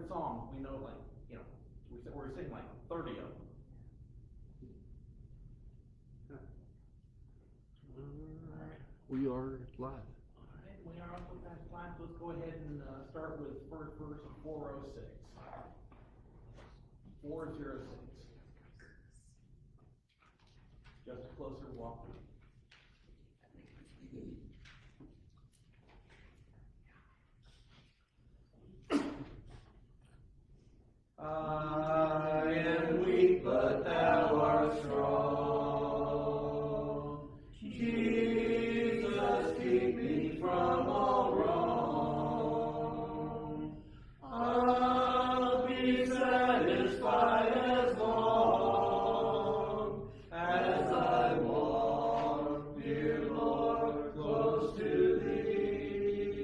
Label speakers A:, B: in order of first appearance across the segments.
A: 100 songs, we know, like, we're singing like 30 of them.
B: We are live.
A: All right, we are up with that class. Let's go ahead and start with first verse of 406. 406. Just a closer walk.
C: I am weak, but thou art strong. Jesus, keep me from all wrong. I'll be satisfied as long as I walk, dear Lord, close to thee.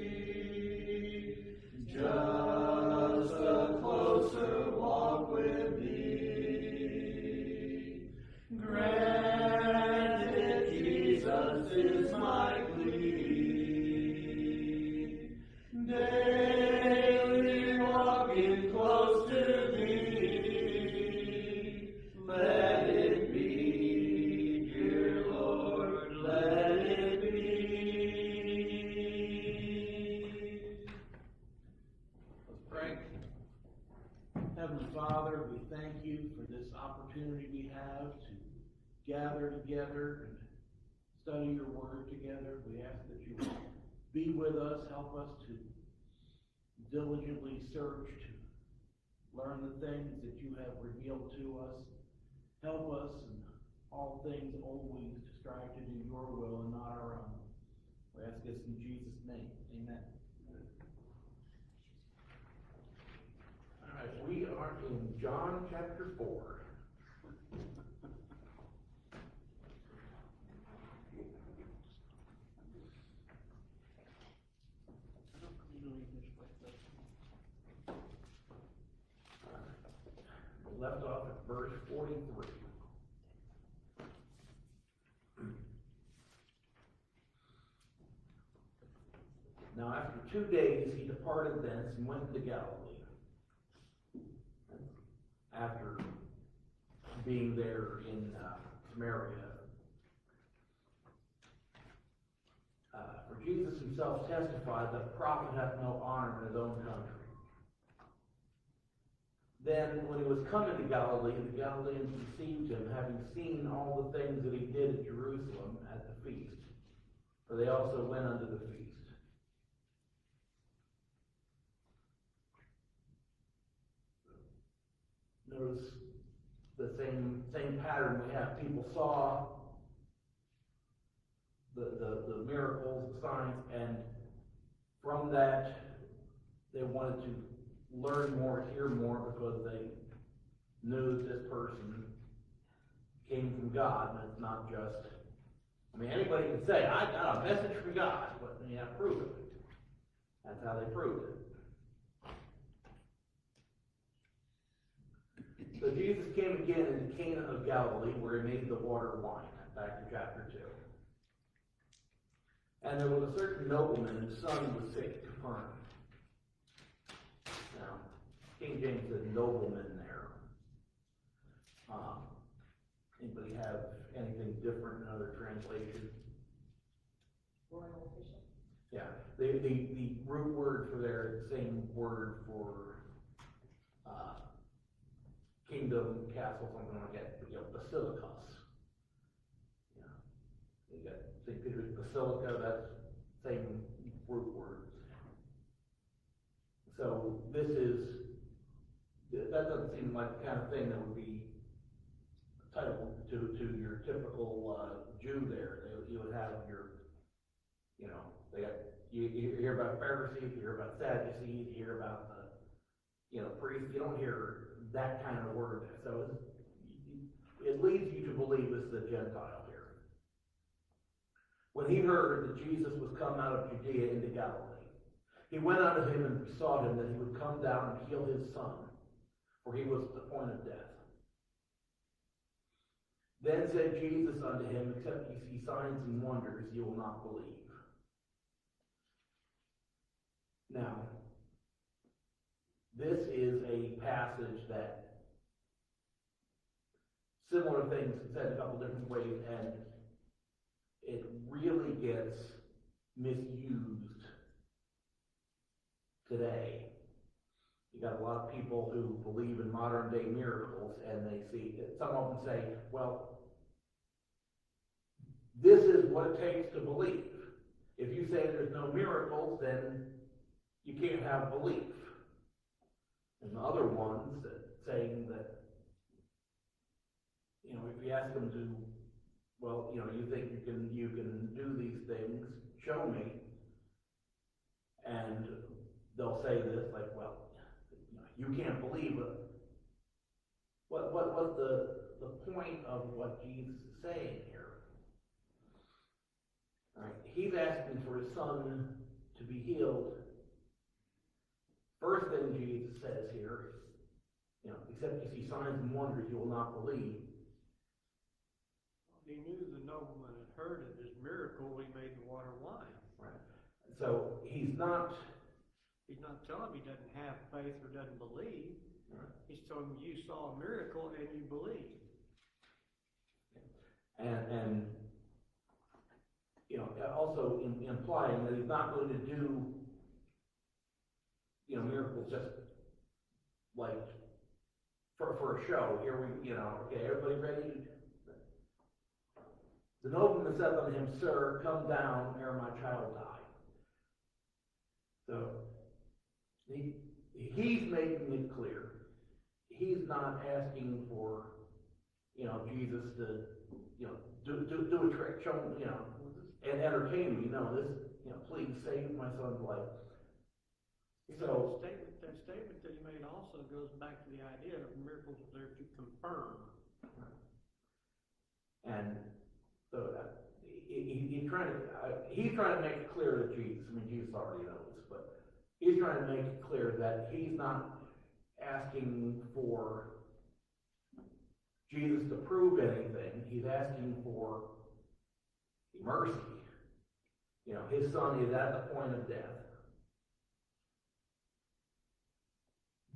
C: Just a closer walk with thee. Granted, Jesus is my plea. Daily walking close to thee. Let it be, dear Lord, let it be.
A: Let's pray. Heavenly Father, we thank you for this opportunity we have to gather together and study your word together. We ask that you will be with us, help us to diligently search, to learn the things that you have revealed to us. Help us in all things always to strive to do your will and not our own. We ask this in Jesus' name. Amen. All right, we are in John chapter 4. We left off at verse 43. Now after 2 days he departed thence and went into Galilee. After being there in Samaria. For Jesus himself testified that a prophet hath no honor in his own country. Then, when he was come into Galilee, the Galileans received him, having seen all the things that he did at Jerusalem at the feast. For they also went unto the feast. Notice the same pattern we have. People saw the miracles, the signs, and from that they wanted to learn more, hear more, because they knew that this person came from God, and it's not just, anybody can say, I got a message from God, but you have to prove it. That's how they proved it. So Jesus came again into Cana of Galilee, where he made the water wine. Back to chapter 2. And there was a certain nobleman whose son was sick at Capernaum. Now, King James said nobleman there. Anybody have anything different in other translations?
D: Royal official.
A: Yeah, the root word for there is the same word for kingdom, castle, something like that. Basilicos. Yeah, you got St. Peter's Basilica. That's same root words. So that doesn't seem like the kind of thing that would be applicable to your typical Jew there. You would have your, you hear about Pharisees, you hear about Sadducees, you hear about the, priests. You don't hear that kind of word. So it leads you to believe this is a Gentile here. When he heard that Jesus was come out of Judea into Galilee, he went unto him and besought him that he would come down and heal his son, for he was at the point of death. Then said Jesus unto him, except ye see signs and wonders, ye will not believe. Now, this is a passage that similar things said a couple different ways, and it really gets misused today. You got a lot of people who believe in modern day miracles, and they see, some of them say, well, this is what it takes to believe. If you say there's no miracles, then you can't have belief. And the other ones that saying that, you know, if you ask them to, well, you know, you think you can do these things, show me, and they'll say this, like, well, you can't believe it. What's the point of what Jesus is saying here? All right, he's asking for his son to be healed. First thing Jesus says here, you know, except you see signs and wonders, you will not believe.
E: He knew the nobleman had heard of this miracle. He made the water wine.
A: Right. So he's not
E: telling him he doesn't have faith or doesn't believe.
A: right.
E: He's telling him you saw a miracle and you believe.
A: And you know, also implying that he's not going to do, you know, miracles just like for a show. Here we, you know, okay, everybody ready? The nobleman said unto him, Sir, come down ere my child die. So he's making it clear. He's not asking for, you know, Jesus to, you know, do a trick, show him, you know, and entertain me. No, this, you know, please save my son's life. So
E: that statement that he made also goes back to the idea of miracles are there to confirm.
A: And so he's trying to make it clear to Jesus. I mean, Jesus already knows, but he's trying to make it clear that he's not asking for Jesus to prove anything. He's asking for mercy. You know, his son is at the point of death.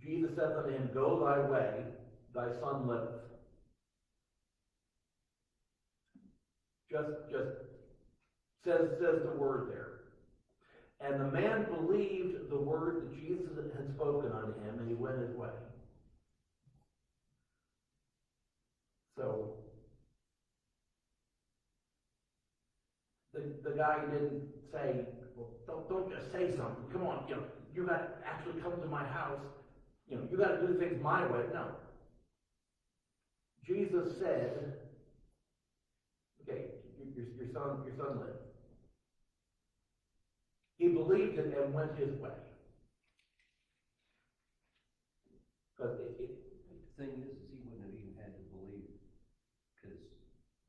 A: Jesus said unto him, Go thy way, thy son liveth. Just says the word there. And the man believed the word that Jesus had spoken unto him, and he went his way. So the guy didn't say, well, don't just say something. Come on, you know, you got to actually come to my house. You know, you got to do things my way. No. Jesus said, okay, your son lived. He believed it and went his way. But
C: The thing is he wouldn't have even had to believe, because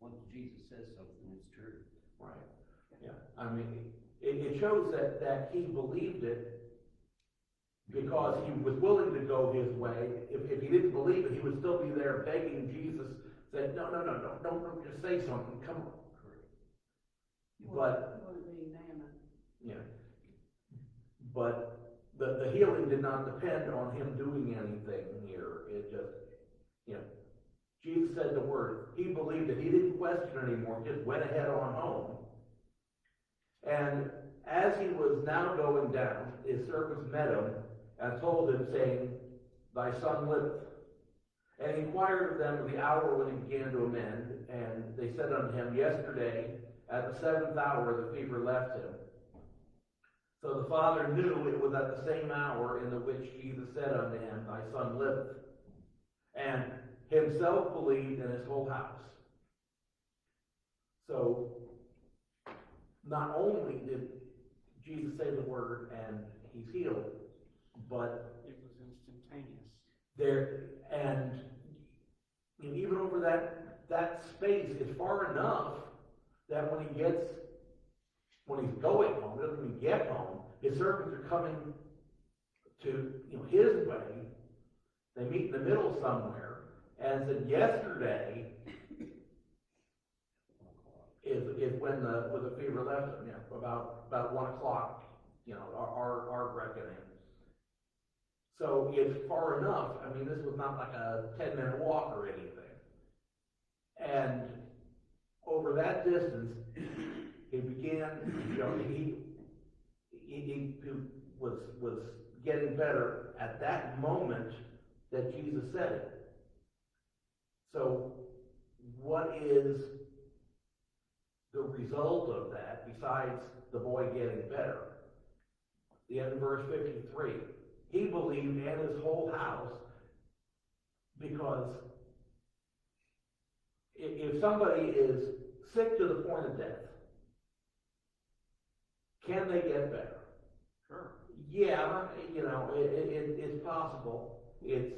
C: once Jesus says something, it's true.
A: right, yeah. I mean, it shows that he believed it because he was willing to go his way. If he didn't believe it, he would still be there begging Jesus, saying, no, don't just say something. Come on. But yeah, but the healing did not depend on him doing anything here. It just, you know, Jesus said the word. He believed it. He didn't question anymore. Just went ahead on home. And as he was now going down, his servants met him and told him, saying, Thy son liveth. And he inquired of them the hour when he began to amend. And they said unto him, Yesterday, at the 7th hour, the fever left him. So the father knew it was at the same hour in the which Jesus said unto him, Thy son liveth. And himself believed in his whole house. So, not only did Jesus say the word and he's healed, but
E: It was instantaneous.
A: and you know, even over that space is far enough that when he's going home, he doesn't even get home, his servants are coming to, you know, his way. They meet in the middle somewhere, and said yesterday is when the fever left him, you know, about 1 o'clock, you know, our reckoning. So it's far enough, I mean, this was not like a 10-minute walk or anything. And over that distance, he began, you know, he was getting better at that moment that Jesus said it. So what is the result of that besides the boy getting better? The end of verse 53. He believed and his whole house, because if somebody is sick to the point of death, can they get better?
E: Sure.
A: Yeah, you know, it's possible. It's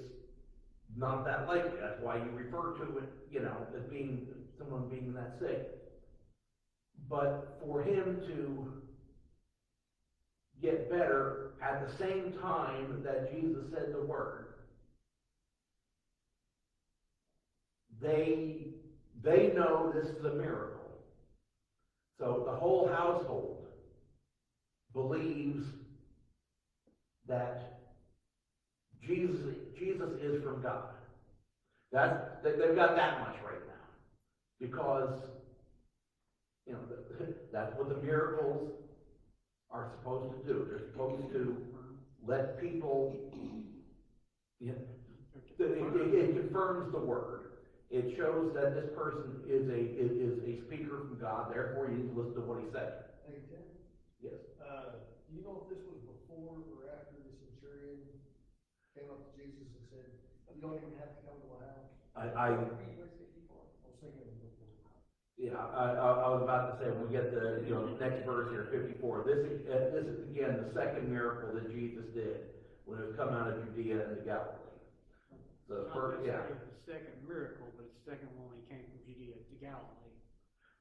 A: not that likely. That's why you refer to it, you know, as being someone being that sick. But for him to get better at the same time that Jesus said the word, they know this is a miracle. So the whole household believes that Jesus is from God. They've got that much right now, because you know that's what the miracles are supposed to do. They're supposed to let people. You know, it confirms the word. It shows that this person is a speaker from God. Therefore, you need to listen to what he said.
F: Hey, Tim,
A: Yes.
F: do you know if this was before or after the centurion came up to Jesus and said, you don't even have to come to my house?
A: I
F: was thinking before.
A: Yeah, I was about to say, when we get the, you know, next verse here, 54, this is again the second miracle that Jesus did when he was coming out of Judea into Galilee. So
E: Not
A: first, yeah.
E: necessarily the second miracle, but it's the second one when he came from Judea to Galilee.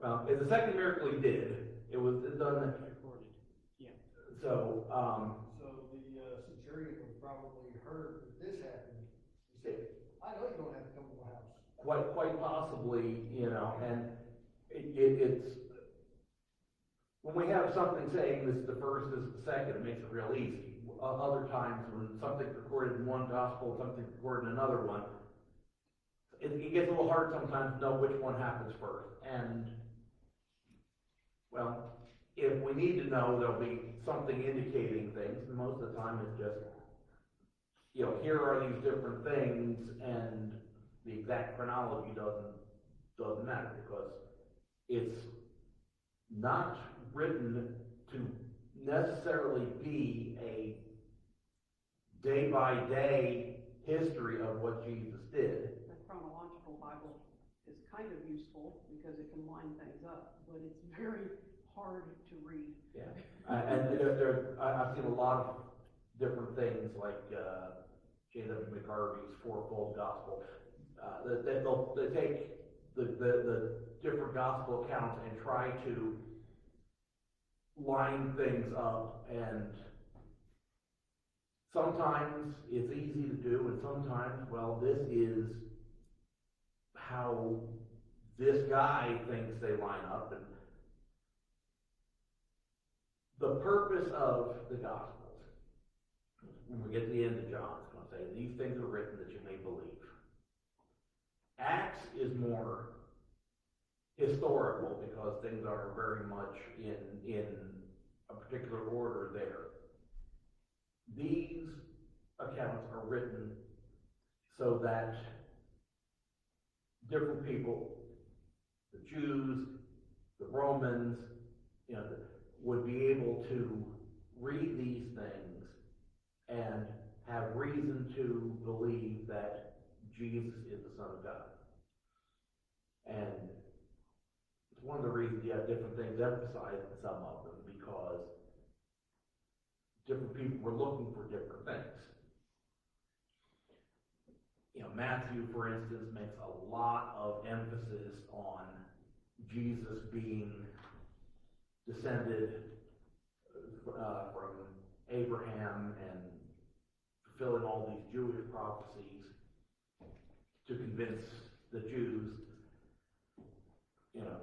A: Well, it's the second miracle he did. It was done.
E: It's recorded. Yeah.
A: So,
F: So the centurion would probably heard that this happened. He said, I know you don't have to come to my house.
A: quite possibly, you know, and it's when we have something saying this is the first, this is the second, it makes it real easy. Other times when something's recorded in one gospel, something's recorded in another one, it gets a little hard sometimes to know which one happens first. And, well, if we need to know, there'll be something indicating things, and most of the time it's just, you know, here are these different things, and the exact chronology doesn't matter, because it's not written to necessarily be a day-by-day history of what Jesus did.
G: The chronological Bible is kind of useful because it can line things up, but it's very hard to read.
A: Yeah, and I've seen a lot of different things like J.W. McGarvey's Fourfold Gospel. They take the different gospel accounts and try to line things up, and sometimes it's easy to do, and sometimes, well, this is how this guy thinks they line up. And the purpose of the Gospels, when we get to the end of John, it's going to say, these things are written that you may believe. Acts is more historical because things are very much in a particular order there. These accounts are written so that different people, the Jews, the Romans, you know, would be able to read these things and have reason to believe that Jesus is the Son of God. And it's one of the reasons you have different things emphasized in some of them, because different people were looking for different things. You know, Matthew, for instance, makes a lot of emphasis on Jesus being descended from Abraham and fulfilling all these Jewish prophecies to convince the Jews. You know,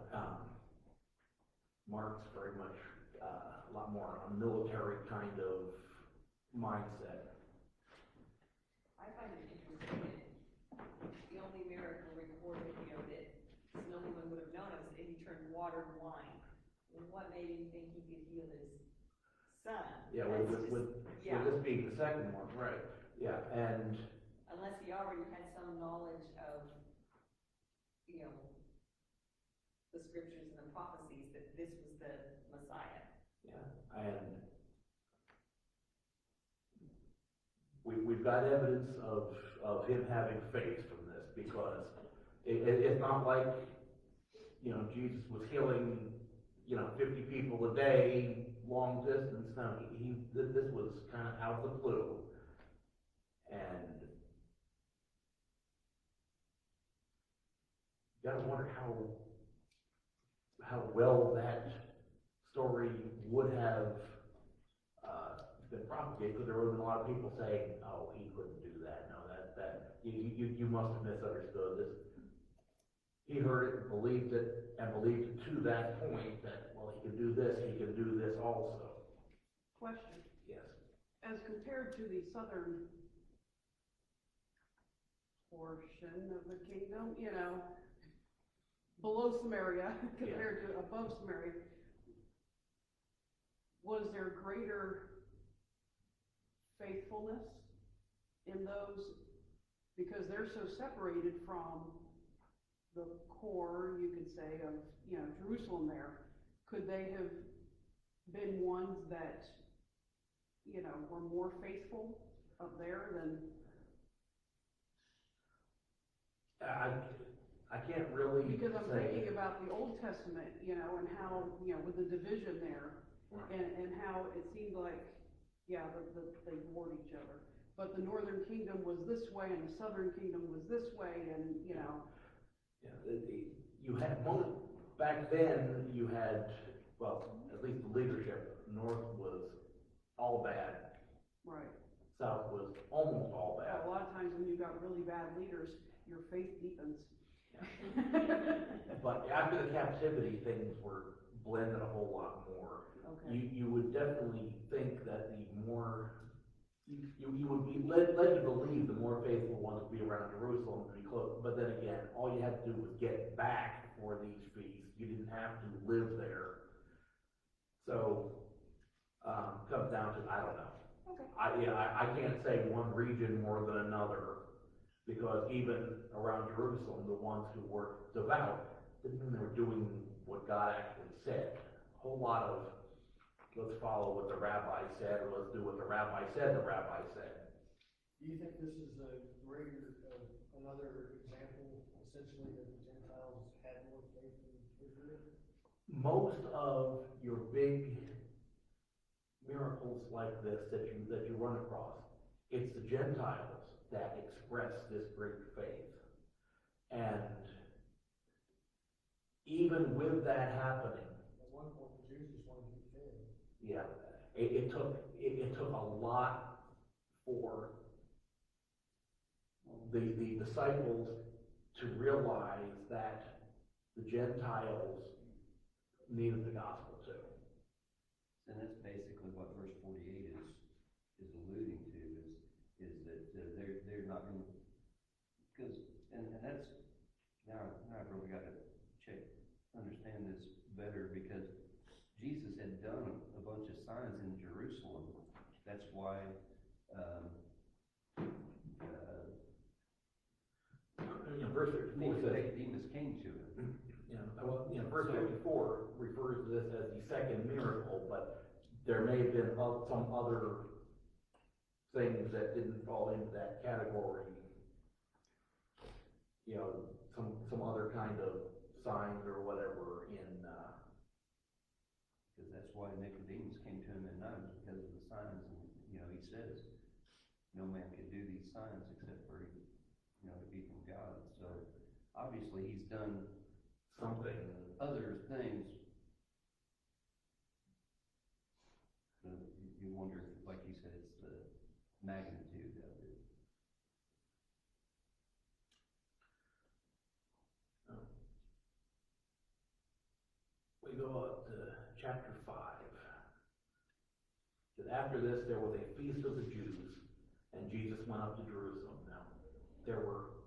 A: Mark's very much a lot more a military kind of mindset.
D: I find it interesting that the only miracle recorded, that no one would have known of, is he turned water to wine. What made him think he could heal his son?
A: Yeah,
D: That's
A: with
D: yeah,
A: this being the second one, right, yeah, and,
D: unless he already had some knowledge of, the scriptures and the prophecies that this was the Messiah.
A: yeah, and we've got evidence of him having faith from this, because it's not like, Jesus was healing, 50 people a day, long distance. No, this was kind of out of the blue. And you gotta wonder how well that story would have been propagated, because there would have been a lot of people saying, "Oh, he couldn't do that. No, that you must have misunderstood this." He heard it and believed it to that point that, well, he can do this, he can do this also.
G: Question,
A: Yes.
G: as compared to the southern portion of the kingdom, below Samaria compared to above Samaria, was there greater faithfulness in those, because they're so separated from the core, you could say, of, Jerusalem there? Could they have been ones that, were more faithful up there than?
A: I can't really
G: Because I'm
A: say.
G: thinking about the Old Testament, and how, with the division there,
A: Right.
G: and how it seemed like, they warred each other. But the northern kingdom was this way, and the southern kingdom was this way, and,
A: Yeah, you had back then. You had, well, at least the leadership. North was all bad.
G: right.
A: South was almost all bad.
G: A lot of times when you've got really bad leaders, your faith deepens.
A: But after the captivity, things were blended a whole lot more.
G: Okay.
A: You would definitely think that the more you would be led to believe the more faithful ones would be around Jerusalem to be close. But then again, all you had to do was get back for these feasts. You didn't have to live there. So comes down to, I don't know.
G: Okay.
A: I can't say one region more than another, because even around Jerusalem, the ones who were devout didn't mean they were doing what God actually said. A whole lot of, let's follow what the rabbi said, or let's do what the rabbi said said.
F: Do you think this is another example, essentially, that the Gentiles had more faith in Israel?
A: Most of your big miracles like this that you run across, it's the Gentiles that express this great faith. And even with that happening,
F: At one point, the Jews just wanted to be fed.
A: yeah, it took a lot for the disciples to realize that the Gentiles needed the gospel too.
C: And that's basically what verse 48 is alluding to, is that they're not going to, because, and that's, now I've really got to understand this better, because Jesus had done a bunch of signs in Jerusalem. That's why,
A: Verse 54 says,
C: Nicodemus came to him.
A: verse 54 refers to this as the second miracle, but there may have been some other things that didn't fall into that category. Some other kind of signs or whatever
C: Because that's why Nicodemus came to him at night, because of the signs. And, he says, no man can do these signs except for, to be from God. So, obviously, he's done
A: something.
C: other things. So you wonder, like you said, it's the magnitude of it.
A: We go up to chapter 5. That after this there was a feast of the Jews, and Jesus went up to Jerusalem. Now, there were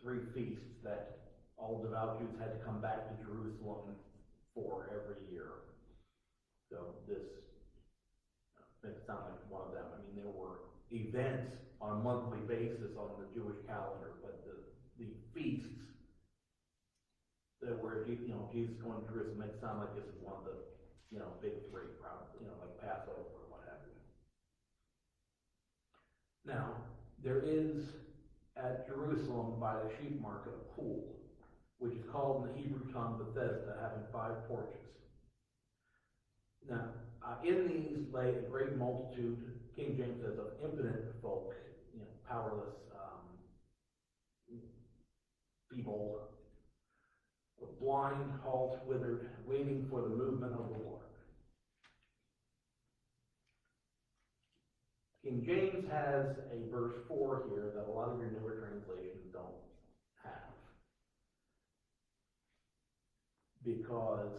A: 3 feasts that all devout Jews had to come back to Jerusalem for every year. So this makes it sound like one of them. I mean, there were events on a monthly basis on the Jewish calendar, but the feasts that were, Jesus going to Jerusalem makes it sound like this is one of the, big 3, probably, like Passover or what have you. Now, there is at Jerusalem by the sheep market a pool, which is called in the Hebrew tongue Bethesda, having 5 porches. Now, in these lay a great multitude, King James says, of impotent folk, powerless, feeble, blind, halt, withered, waiting for the movement of the Lord. King James has a verse 4 here that a lot of your newer translations don't have. Because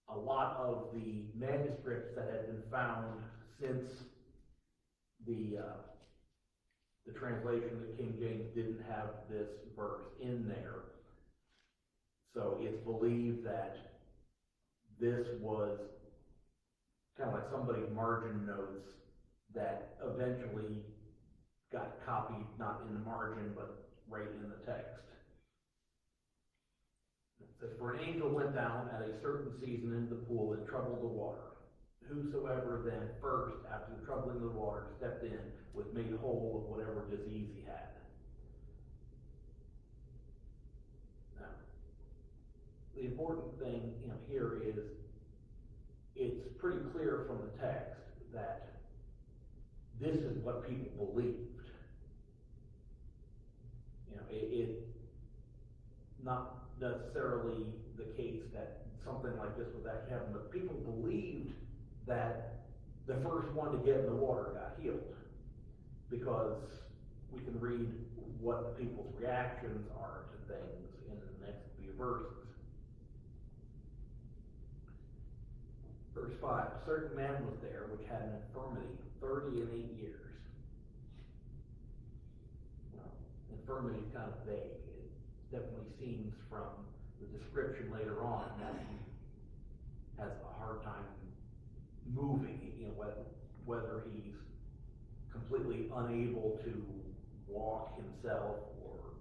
A: a lot of the manuscripts that have been found since the translation that King James didn't have this verse in there. So it's believed that this was kind of like somebody's margin notes that eventually got copied, not in the margin, but right in the text. It says, for an angel went down at a certain season into the pool and troubled the water. Whosoever then first, after the troubling of the water, stepped in, was made whole of whatever disease he had. Now, the important thing here is it's pretty clear from the text that this is what people believed. It's not necessarily the case that something like this was actually happening, but people believed that the first one to get in the water got healed, because we can read what the people's reactions are to things in the next few verses. Verse 5, a certain man was there which had an infirmity 38 years. Well, infirmity is kind of vague. It definitely seems from the description later on that he has a hard time moving, whether he's completely unable to walk himself or,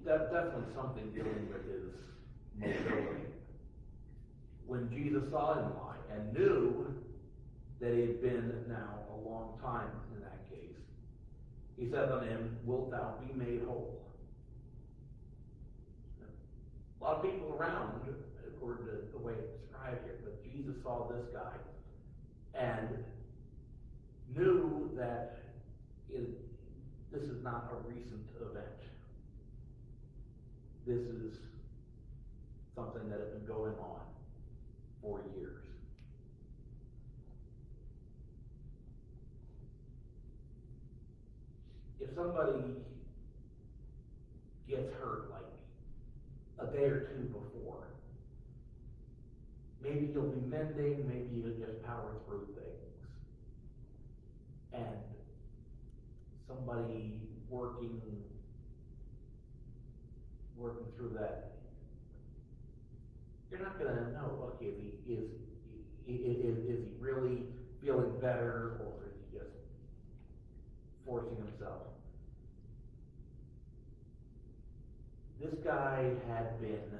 A: that's definitely something dealing with his mobility. When Jesus saw him lie and knew that he had been now a long time in that case, he said unto him, wilt thou be made whole? A lot of people around, according to the way it's described here, but Jesus saw this guy and knew that this is not a recent event. This is something that had been going on for years. If somebody gets hurt like a day or 2 before, maybe you'll be mending, maybe you'll just power through things. And somebody working through that, you're not going to know, okay, is he really feeling better, or is he just forcing himself? This guy had been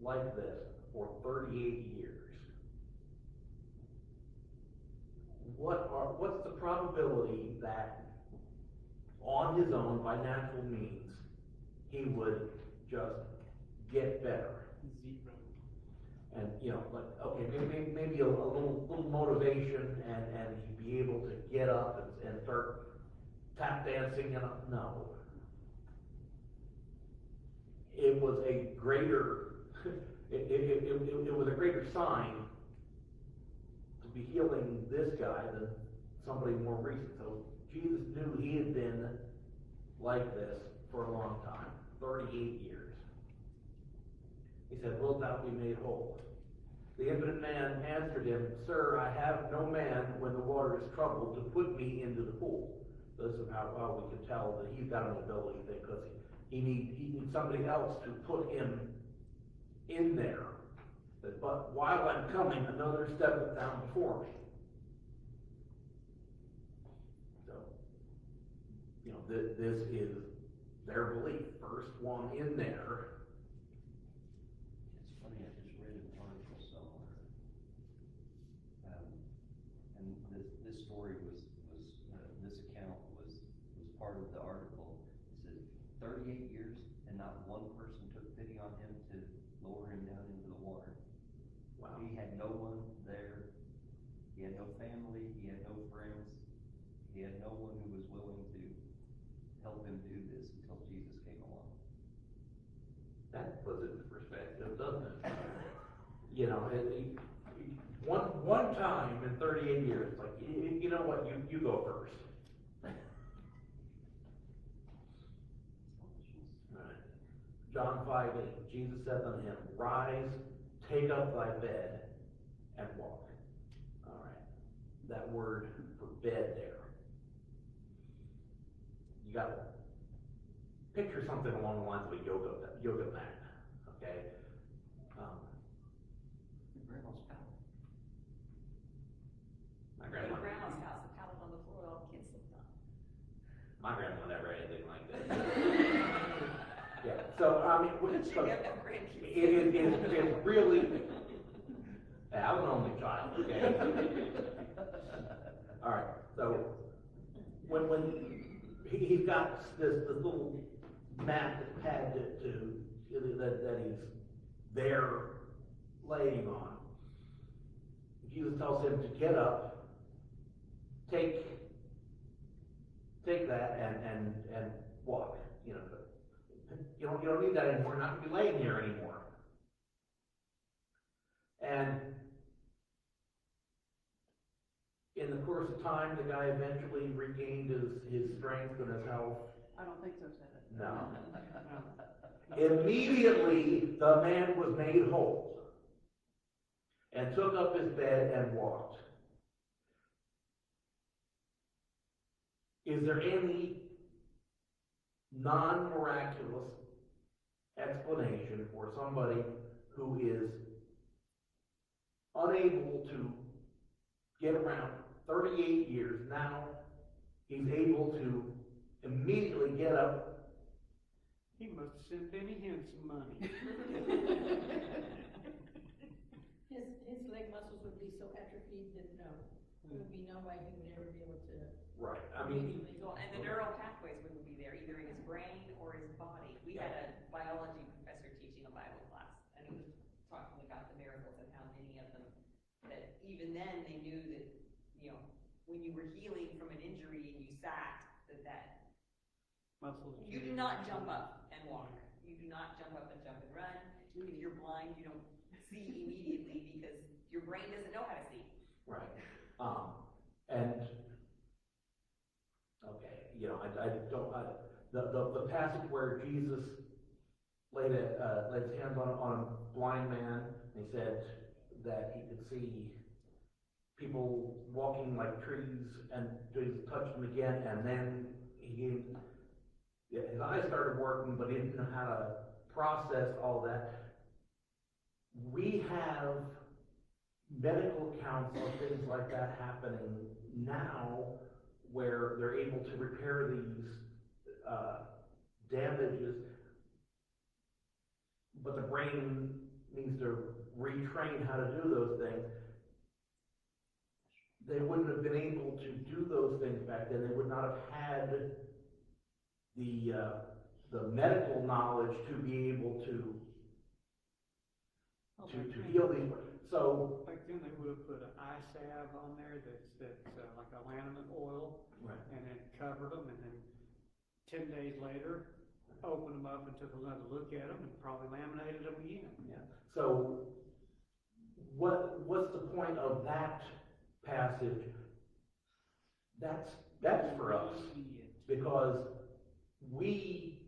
A: like this for 38 years. What's the probability that on his own, by natural means, he would just get better? And, okay, maybe a little motivation and he'd be able to get up and start tap dancing, no. It was a greater, it was a greater sign to be healing this guy than somebody more recent. So Jesus knew he had been like this for a long time, 38 years. He said, wilt thou be made whole?
H: The impotent man answered him, Sir, I have no man when the water is troubled to put me into the pool. This is how well we can tell that he's got an ability thing, because he needs somebody else to put him in there. But while I'm coming, another steppeth down before me. So, you know, this is their belief. First one in there.
C: It's funny, I just read an article somewhere. And this story this account was part of the article. It said 38 years and not one person took pity on him to lower him down into the water.
H: Wow.
C: He had no one there. He had no family. He had no friends. He had no one who was willing to help him do this until Jesus came along.
H: That puts it in perspective, doesn't it? You know, one time in 38 years, it's like, you know what, you go first. Right. John 5:8, Jesus said unto him, Rise, take up thy bed, and walk. All right. That word for bed there. You got to picture something along the lines of a yoga mat, okay?
C: Your grandma's pallet.
H: My
D: At
H: grandma,
D: grandma's house, the pallet on the floor, all the kids lived on.
H: my grandma never had anything like that. Yeah, so, I mean, so
D: You have no grandkids.
H: it really, yeah, I was an only child, okay? All right, so when he's got this little mat, this pad that he's there laying on, Jesus tells him to get up, take that and walk. You don't need that anymore. You're not going to be laying here anymore. And in the course of time, the guy eventually regained his strength and his health.
G: I don't think so, said it.
H: No. Immediately, the man was made whole and took up his bed and walked. Is there any non-miraculous explanation for somebody who is unable to get around 38 years now? He's able to immediately get up.
E: He must have sent Benny Hinn some money.
I: His leg muscles would be so atrophied that there would be no way he would ever be able to.
H: Right. I mean,
D: Well, and the neural pathways wouldn't be there, either in his brain or his body. We had a biology professor teaching a Bible class, and he was talking about the miracles and how many of them, that even then they knew that, you know, when you were healing from an injury and you sat, that
E: Muscles.
D: you do not jump up and walk. You do not jump up and jump and run. If you're blind, you don't see immediately because your brain doesn't know how to see.
H: right. And okay, the passage where Jesus laid his hands on a blind man, and he said that he could see people walking like trees, and Jesus touched him again, and then his eyes started working, but he didn't know how to process all that. We have medical accounts of things like that happening now, where they're able to repair these damages, but the brain needs to retrain how to do those things. They wouldn't have been able to do those things back then. They would not have had the medical knowledge to be able to heal these. So
E: Back then, they would have put an eye salve on there that's like a laminate oil,
H: right.
E: and then covered them, and then 10 days later, opened them up and took another look at them, and probably laminated them again.
H: Yeah. So what's the point of that passage? That's for us, because we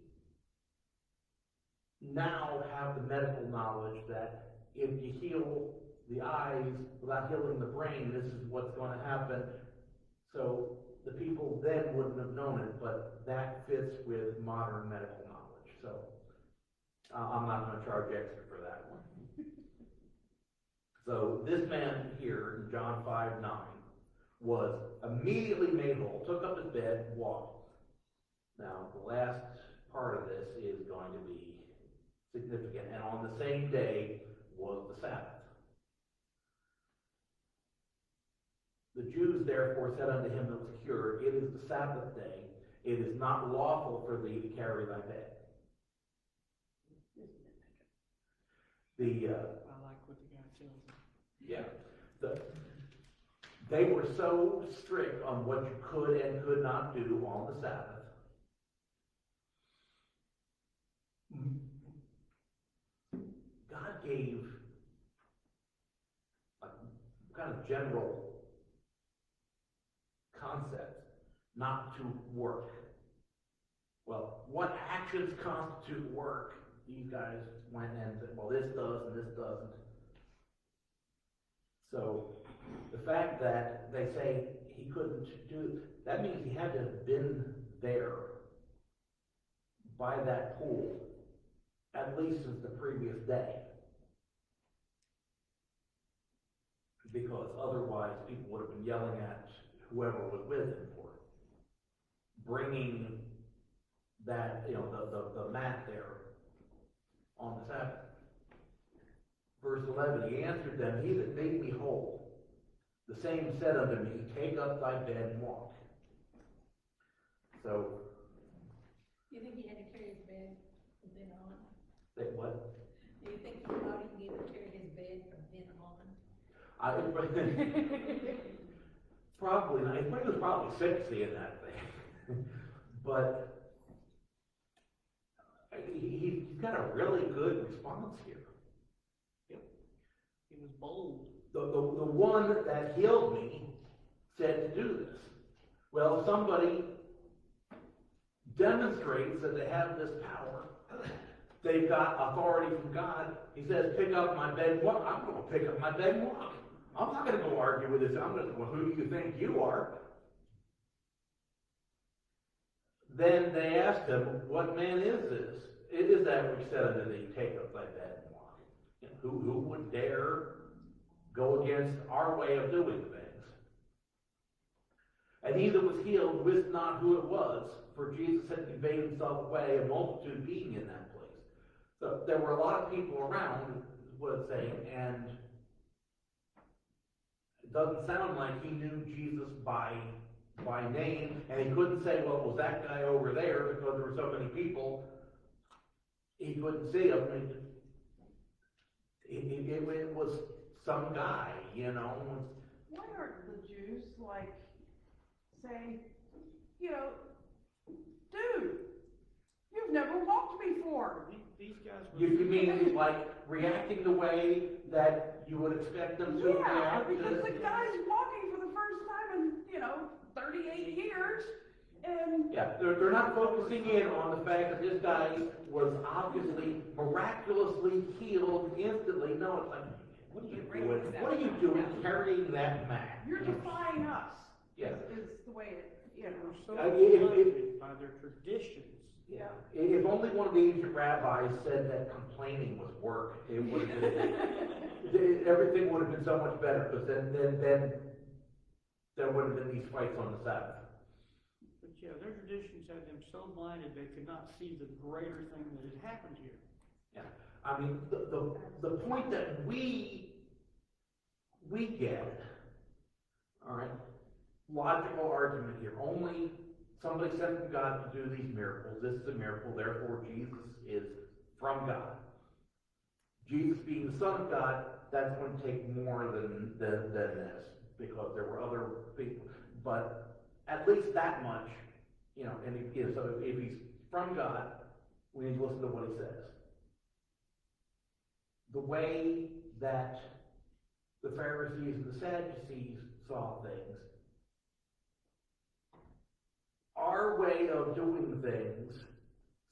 H: now have the medical knowledge that if you heal the eyes without healing the brain, this is what's going to happen. So the people then wouldn't have known it, but that fits with modern medical knowledge. So I'm not going to charge extra for that one. So this man here in John 5:9 was immediately made whole, took up his bed, walked. Now the last part of this is going to be significant, and on the same day was the Sabbath. The Jews therefore said unto him that was cured, It is the Sabbath day, it is not lawful for thee to carry thy bed.
E: I like what the guy tells me.
H: Yeah. They were so strict on what you could and could not do on the Sabbath. God gave a kind of general concept not to work. Well, what actions constitute work? These guys went and said, well, this does and this doesn't. So the fact that they say he couldn't do, that means he had to have been there by that pool at least since the previous day. Because otherwise people would have been yelling at whoever was with him for bringing that, the mat there on the Sabbath. Verse 11, he answered them, He that made me whole, the same said unto me, Take up thy bed and walk. So,
I: You think he had to carry his bed from then on?
H: that what?
I: Do you think he thought he needed to carry his bed from then on?
H: Probably not. He was probably sick seeing that thing. But he's got a really good response here.
E: Yep. He was bold.
H: The one that healed me said to do this. Well, somebody demonstrates that they have this power. They've got authority from God. He says, pick up my bed and walk. I'm going to pick up my bed and walk. I'm not going to go argue with this. I'm going to go, well, who do you think you are? Then they asked him, what man is this? It is that which said unto thee, take up thy bed and walk. Who would dare go against our way of doing things? And he that was healed wist not who it was, for Jesus had conveyed himself away, a multitude being in that place. So there were a lot of people around, is what it's saying, and it doesn't sound like he knew Jesus by name, and he couldn't say, well, it was that guy over there, because there were so many people, he couldn't see him. It was some guy,
G: Why aren't the Jews saying, dude, you've never walked before.
E: These guys were...
H: You mean like reacting the way that you would expect them to
G: Yeah,
H: react?
G: because the guy's walking for the first time in, 38 years, and...
H: Yeah, they're not focusing in on the fact that this guy was obviously miraculously healed instantly. No, it's like, what are you doing? What are you doing carrying that mat?
G: You're defying us.
H: Yeah.
G: Is the way it,
E: They were so
H: if-
E: blinded by their traditions.
H: Yeah. If only one of the ancient rabbis said that complaining was work, it would have been, everything would have been so much better, because then there would have been these fights on the Sabbath.
E: But yeah, their traditions had them so blinded they could not see the greater thing that had happened here.
H: Yeah. I mean, the point that we get, all right, logical argument here, only somebody sent from God to do these miracles. This is a miracle, therefore Jesus is from God. Jesus being the Son of God, that's going to take more than this, because there were other people. But at least that much, and so if he's from God, we need to listen to what he says. The way that the Pharisees and the Sadducees saw things, our way of doing things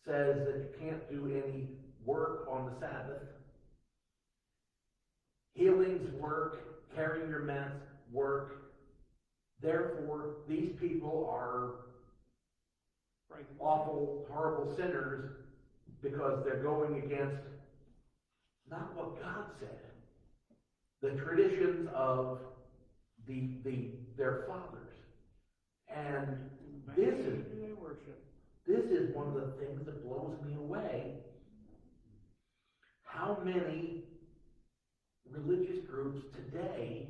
H: says that you can't do any work on the Sabbath. Healing feelings work, carrying your mess work. Therefore, these people are awful, horrible sinners because they're going against not what God said, the traditions of their fathers. And this is one of the things that blows me away. How many religious groups today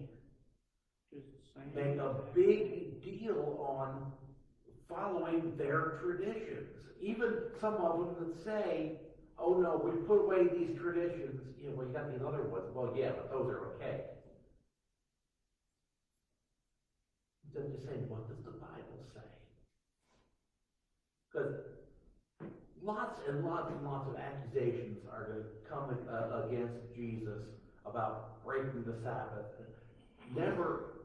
H: make a big deal on following their traditions? Even some of them that say, oh no, we put away these traditions. You know, well, you got these other ones. Well, yeah, but those are okay. I'm just saying, what does the Bible say? Because lots and lots and lots of accusations are going to come against Jesus about breaking the Sabbath. Never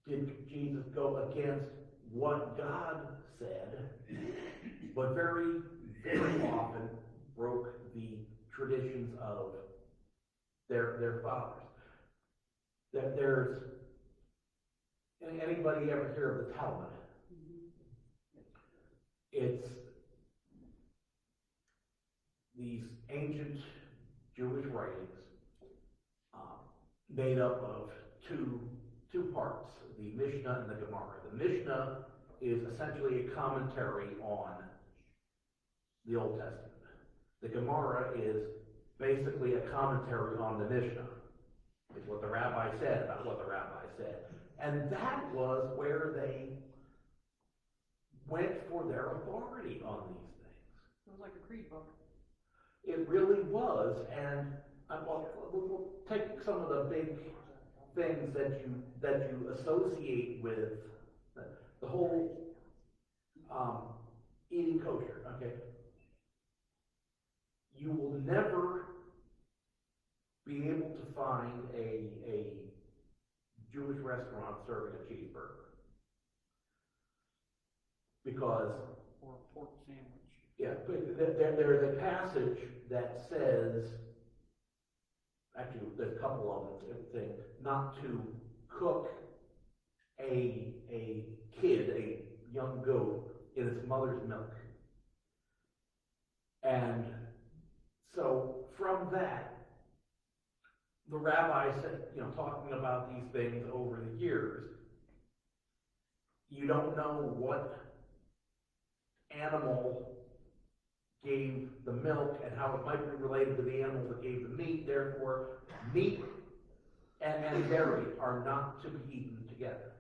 H: did Jesus go against what God said, but very, very often broke the traditions of their fathers. There's anybody ever hear of the Talmud? It's these ancient Jewish writings made up of two parts, the Mishnah and the Gemara. The Mishnah is essentially a commentary on the Old Testament. The Gemara is basically a commentary on the Mishnah. It's what the rabbi said about what the rabbi said. And that was where they went for their authority on these things.
G: It was like a creed book.
H: It really was, and we'll take some of the big things that you associate with the whole eating kosher. Okay, you will never be able to find a Jewish restaurant serving a cheeseburger because
E: Or a pork sandwich.
H: yeah, there's a passage that says, actually there's a couple of them saying not to cook a kid, a young goat, in its mother's milk. And so from that, the rabbi said, talking about these things over the years, you don't know what animal gave the milk and how it might be related to the animal that gave the meat. Therefore, meat and dairy are not to be eaten together.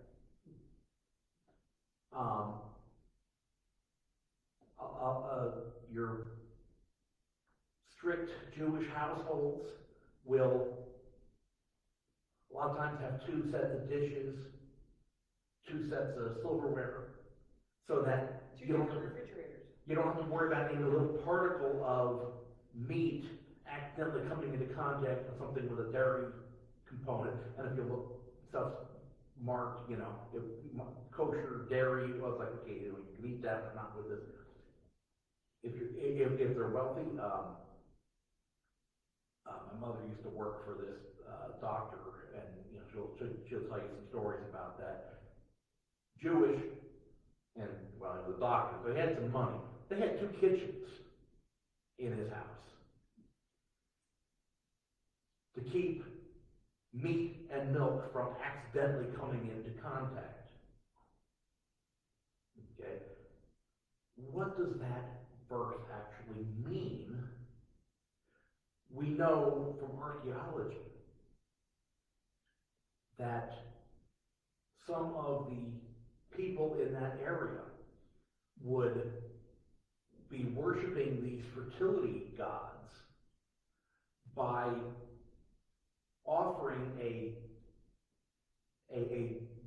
H: Your strict Jewish households will a lot of times have 2 sets of dishes, 2 sets of silverware, so that
D: Two different refrigerators.
H: you don't have to worry about any little particle of meat accidentally coming into contact with something with a dairy component. And if you look, stuff's marked, if kosher dairy, well, it's like, okay, you can eat that, but not with this. If they're wealthy, my mother used to work for this doctor, and she'll tell you some stories about that. Jewish, and well, the doctor, they had some money. They had 2 kitchens in his house to keep meat and milk from accidentally coming into contact. Okay? What does that verse actually mean? We know from archaeology that some of the people in that area would be worshiping these fertility gods by offering a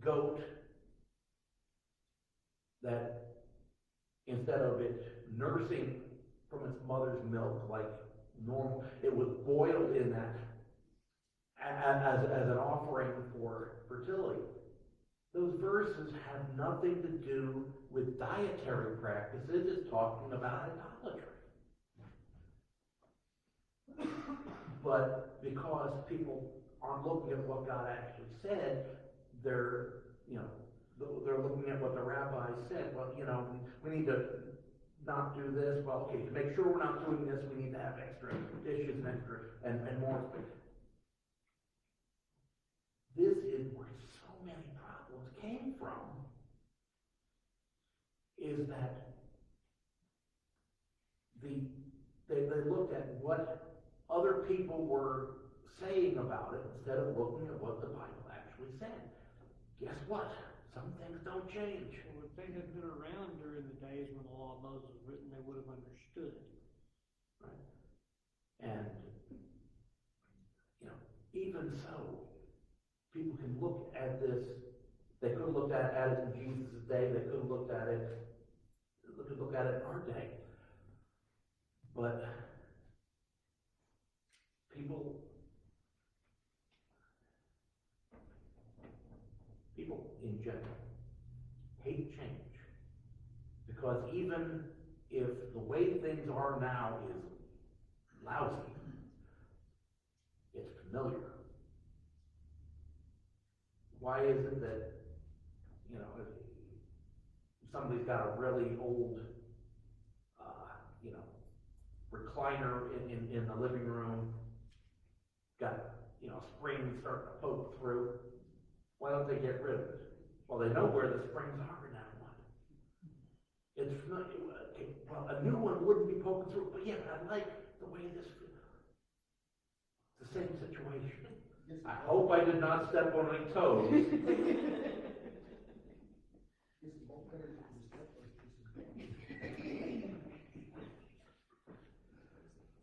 H: goat that, instead of it nursing from its mother's milk like normal, it was boiled in that as an offering for fertility. Those verses have nothing to do with dietary practices. It's talking about idolatry. But because people aren't looking at what God actually said, they're looking at what the rabbi said. Well, we need to not do this. Well, okay, to make sure we're not doing this, we need to have extra dishes and extra and more space. This is where so many problems came from, is that they looked at what other people were saying about it instead of looking at what the Bible actually said. Guess what? Some things don't change.
E: Well, if they had been around during the days when the law of Moses was written, they would have understood.
H: Right? And, even so, people can look at this, they could have looked at it in Jesus' day, they could have looked at it in our day. But people in general hate change, because even if the way things are now is lousy, it's familiar. Why is it that, if somebody's got a really old, recliner in the living room, got, springs starting to poke through, why don't they get rid of it? Well, they know where the springs are in that one. It's familiar. Okay, well, a new one wouldn't be poking through, but yeah, I like the way this feels. It's the same situation. I hope I did not step on any toes.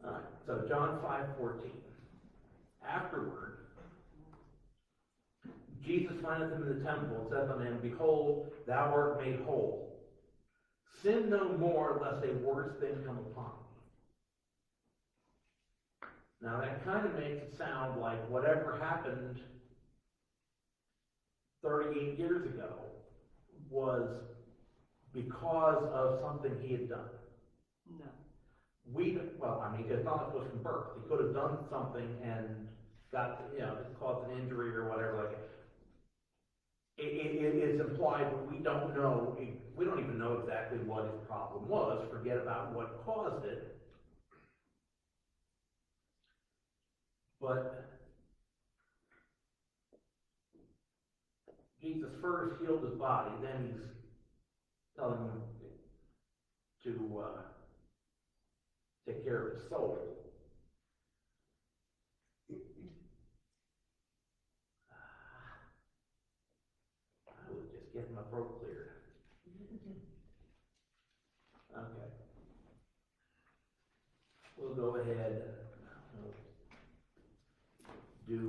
H: Alright, so John 5:14. Afterward, Jesus findeth him in the temple and saith unto him, Behold, thou art made whole. Sin no more, lest a worse thing come upon thee. Now that kind of makes it sound like whatever happened 38 years ago was because of something he had done.
G: No.
H: It's not like it was from birth. He could have done something and got, caused an injury or whatever like it. It is implied, but we don't know. We don't even know exactly what his problem was. Forget about what caused it. But Jesus first healed his body, then he's telling him to take care of his soul. I was just getting my throat cleared. Okay. We'll go ahead and do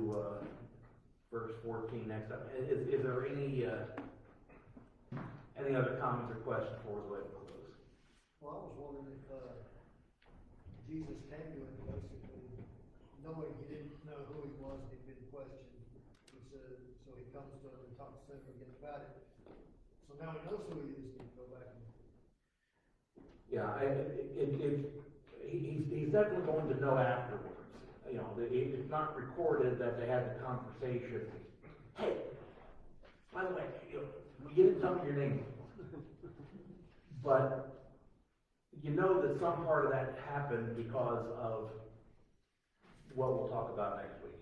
H: verse 14 next time. Is there any other comments or questions before we go ahead and close?
F: Well, I was wondering if, Jesus came to him basically knowing he didn't know who he was and he'd been questioned. He said, so he comes to him and talks to him again about it. So now he knows who he is, he can go back and.
H: Yeah, he's definitely going to know afterwards. It's not recorded that they had the conversation. Hey, by the way, you didn't tell me your name. But you know that some part of that happened because of what we'll talk about next week.